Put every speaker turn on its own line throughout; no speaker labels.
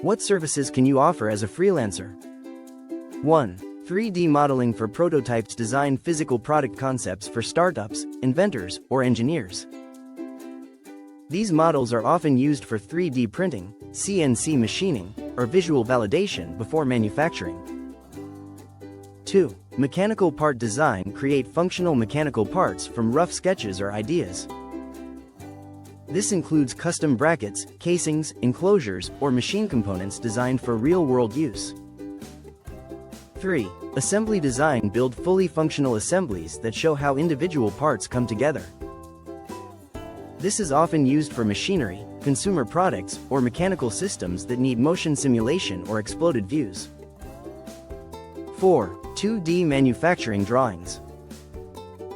What services can you offer as a freelancer? 1. 3D modeling for prototypes. Design physical product concepts for startups, inventors, or engineers. These models are often used for 3D printing, CNC machining, or visual validation before manufacturing. 2. Mechanical part design. Create functional mechanical parts from rough sketches or ideas. This includes custom brackets, casings, enclosures, or machine components designed for real-world use. 3. Assembly design. Build fully functional assemblies that show how individual parts come together. This is often used for machinery, consumer products, or mechanical systems that need motion simulation or exploded views. 4. 2D manufacturing drawings.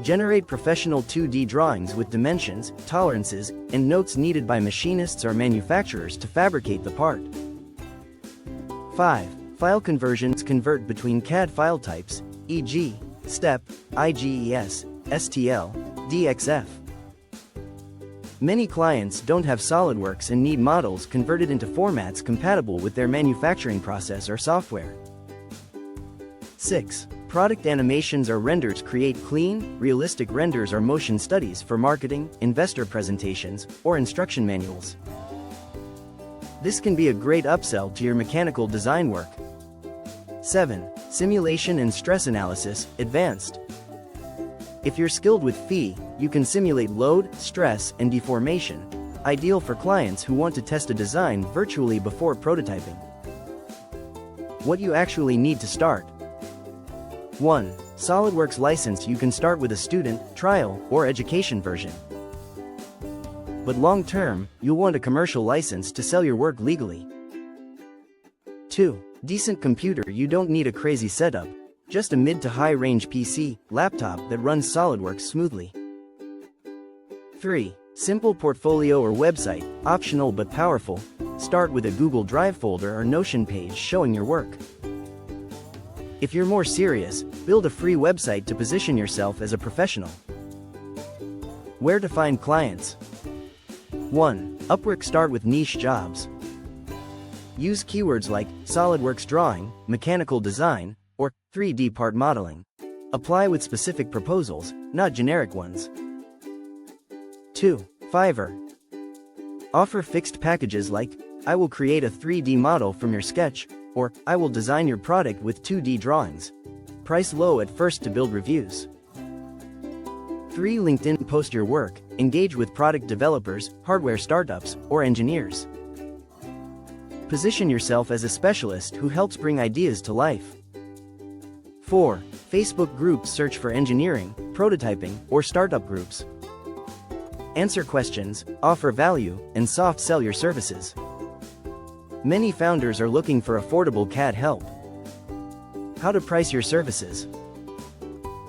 Generate professional 2D drawings with dimensions, tolerances, and notes needed by machinists or manufacturers to fabricate the part. 5. File conversions. Convert between CAD file types, e.g., STEP, IGES, STL, DXF. Many clients don't have SolidWorks and need models converted into formats compatible with their manufacturing process or software. 6. Product animations or renders. Create clean, realistic renders or motion studies for marketing, investor presentations, or instruction manuals. This can be a great upsell to your mechanical design work. 7. Simulation and stress analysis, advanced. If you're skilled with FEE, you can simulate load, stress, and deformation, ideal for clients who want to test a design virtually before prototyping. What you actually need to start. 1. SolidWorks license. You can start with a student, trial, or education version. But long-term, you'll want a commercial license to sell your work legally. 2. Decent computer. You don't need a crazy setup, just a mid to high-range PC, laptop that runs SolidWorks smoothly. 3. Simple portfolio or website, optional but powerful. Start with a Google Drive folder or Notion page showing your work. If you're more serious, build a free website to position yourself as a professional. Where to find clients? 1. Upwork. Start with niche jobs. Use keywords like SolidWorks drawing, mechanical design, or 3D part modeling. Apply with specific proposals, not generic ones. 2. Fiverr. Offer fixed packages like, I will create a 3D model from your sketch, or I will design your product with 2D drawings. Price low at first to build reviews. 3. LinkedIn. Post your work, engage with product developers, hardware startups, or engineers. Position yourself as a specialist who helps bring ideas to life. 4. Facebook groups. Search for engineering, prototyping, or startup groups. Answer questions, offer value, and soft sell your services. Many founders are looking for affordable CAD help. How to price your services.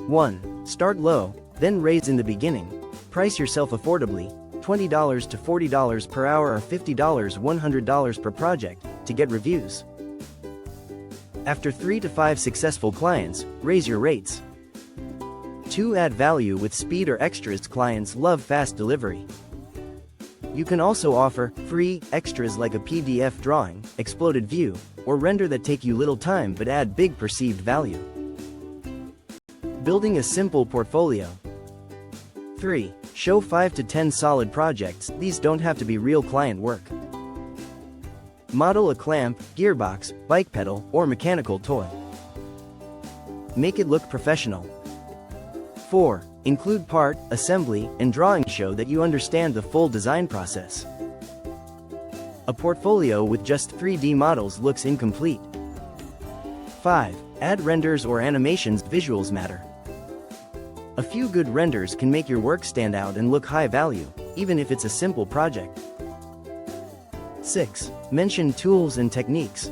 1. Start low, then raise in the beginning. Price yourself affordably, $20 to $40 per hour or $50 $100 per project, to get reviews. After 3 to 5 successful clients, raise your rates. 2. Add value with speed or extras. Clients love fast delivery. You can also offer free extras like a PDF drawing, exploded view, or render that take you little time but add big perceived value. Building a simple portfolio. 3. Show 5 to 10 solid projects. These don't have to be real client work. Model a clamp, gearbox, bike pedal, or mechanical toy. Make it look professional. 4. Include part, assembly, and drawing. Show that you understand the full design process. A portfolio with just 3D models looks incomplete. 5. Add renders or animations. Visuals matter. A few good renders can make your work stand out and look high value, even if it's a simple project. 6. Mention tools and techniques.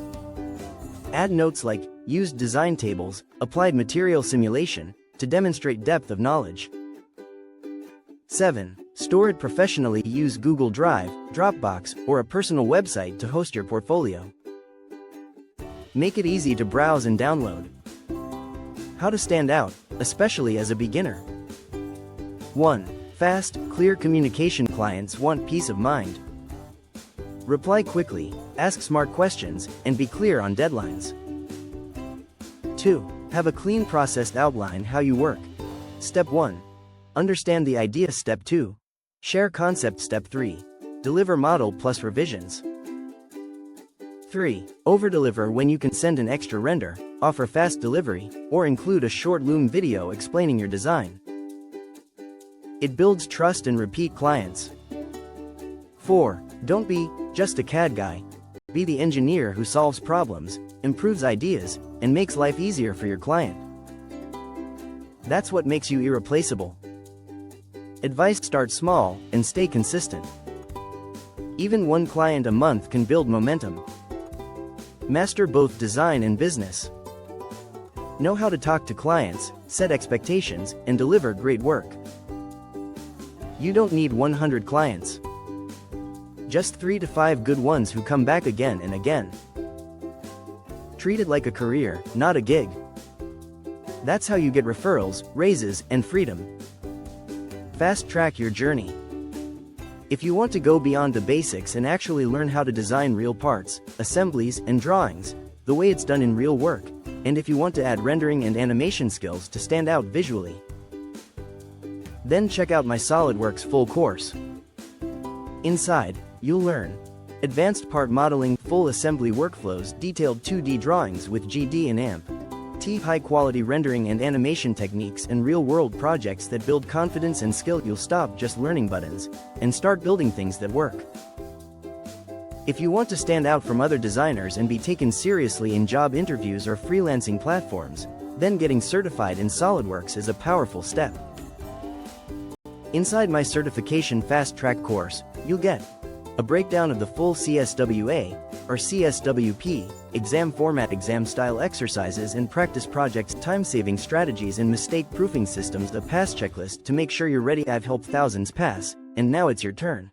Add notes like, used design tables, applied material simulation, to demonstrate depth of knowledge. 7. Store it professionally. Use Google Drive, Dropbox, or a personal website to host your portfolio. Make it easy to browse and download. How to stand out, especially as a beginner. 1. Fast, clear communication. Clients want peace of mind. Reply quickly, ask smart questions, and be clear on deadlines. 2. Have a clean processed outline how you work. Step 1. Understand the idea. Step 2. Share concept. Step 3. Deliver model plus revisions. 3. Overdeliver when you can. Send an extra render, offer fast delivery, or include a short Loom video explaining your design. It builds trust and repeat clients. 4. Don't be just a CAD guy. Be the engineer who solves problems, improves ideas, and makes life easier for your client. That's what makes you irreplaceable. Advice: start small and stay consistent. Even one client a month can build momentum. Master both design and business. Know how to talk to clients, set expectations, and deliver great work. You don't need 100 clients. Just 3 to 5 good ones who come back again and again. Treat it like a career, not a gig. That's how you get referrals, raises, and freedom. Fast track your journey. If you want to go beyond the basics and actually learn how to design real parts, assemblies, and drawings, the way it's done in real work, and if you want to add rendering and animation skills to stand out visually, then check out my SolidWorks full course. Inside, you'll learn advanced part modeling, full assembly workflows, detailed 2D drawings with GD and AMP, high-quality rendering and animation techniques, and real-world projects that build confidence and skill. You'll stop just learning buttons and start building things that work. If you want to stand out from other designers and be taken seriously in job interviews or freelancing platforms, then getting certified in SolidWorks is a powerful step. Inside my certification fast-track course, you'll get a breakdown of the full CSWA, or CSWP, exam format, exam style exercises and practice projects, time-saving strategies and mistake-proofing systems, a pass checklist to make sure you're ready. I've helped thousands pass, and now it's your turn.